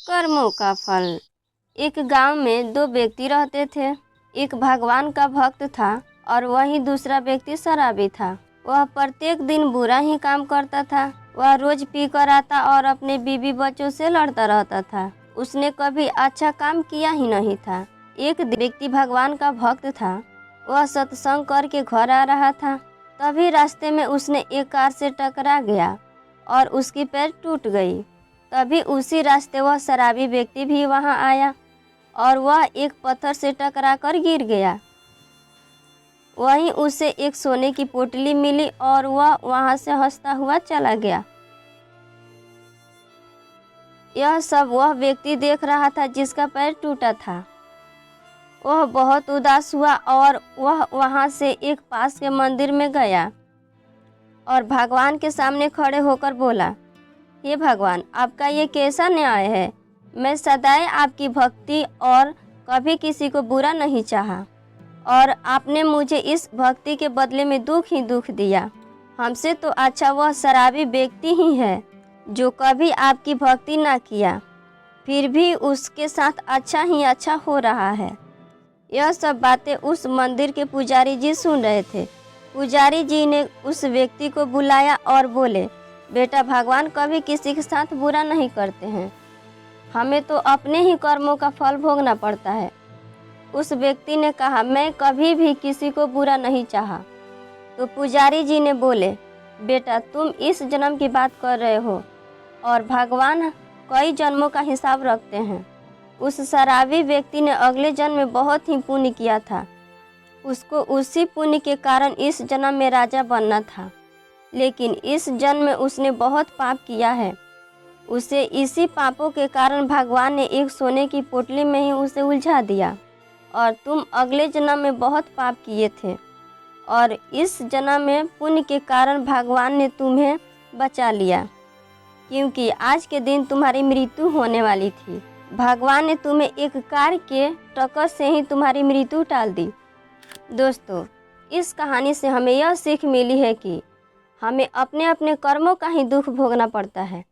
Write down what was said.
कर्मों का फल। एक गांव में दो व्यक्ति रहते थे। एक भगवान का भक्त था और वही दूसरा व्यक्ति शराबी था। वह प्रत्येक दिन बुरा ही काम करता था। वह रोज पी कर आता और अपने बीवी बच्चों से लड़ता रहता था। उसने कभी अच्छा काम किया ही नहीं था। एक व्यक्ति भगवान का भक्त था। वह सत्संग करके घर आ रहा था। तभी रास्ते में उसने एक कार से टकरा गया और उसकी पैर टूट गई। तभी उसी रास्ते वह शराबी व्यक्ति भी वहां आया और वह एक पत्थर से टकरा कर गिर गया। वहीं उसे एक सोने की पोटली मिली और वह वहां से हंसता हुआ चला गया। यह सब वह व्यक्ति देख रहा था जिसका पैर टूटा था। वह बहुत उदास हुआ और वह वहां से एक पास के मंदिर में गया और भगवान के सामने खड़े होकर बोला, हे भगवान, आपका ये कैसा न्याय है? मैं सदैव आपकी भक्ति और कभी किसी को बुरा नहीं चाहा और आपने मुझे इस भक्ति के बदले में दुख ही दुख दिया। हमसे तो अच्छा वह शराबी व्यक्ति ही है जो कभी आपकी भक्ति ना किया, फिर भी उसके साथ अच्छा ही अच्छा हो रहा है। यह सब बातें उस मंदिर के पुजारी जी सुन रहे थे। पुजारी जी ने उस व्यक्ति को बुलाया और बोले, बेटा, भगवान कभी किसी के साथ बुरा नहीं करते हैं, हमें तो अपने ही कर्मों का फल भोगना पड़ता है। उस व्यक्ति ने कहा, मैं कभी भी किसी को बुरा नहीं चाहा। तो पुजारी जी ने बोले, बेटा, तुम इस जन्म की बात कर रहे हो और भगवान कई जन्मों का हिसाब रखते हैं। उस शराबी व्यक्ति ने अगले जन्म में बहुत ही पुण्य किया था। उसको उसी पुण्य के कारण इस जन्म में राजा बनना था, लेकिन इस जन्म में उसने बहुत पाप किया है। उसे इसी पापों के कारण भगवान ने एक सोने की पोटली में ही उसे उलझा दिया और तुम अगले जन्म में बहुत पाप किए थे और इस जन्म में पुण्य के कारण भगवान ने तुम्हें बचा लिया, क्योंकि आज के दिन तुम्हारी मृत्यु होने वाली थी। भगवान ने तुम्हें एक कार के टक्कर से ही तुम्हारी मृत्यु टाल दी। दोस्तों, इस कहानी से हमें यह सीख मिली है कि हमें अपने अपने कर्मों का ही दुख भोगना पड़ता है।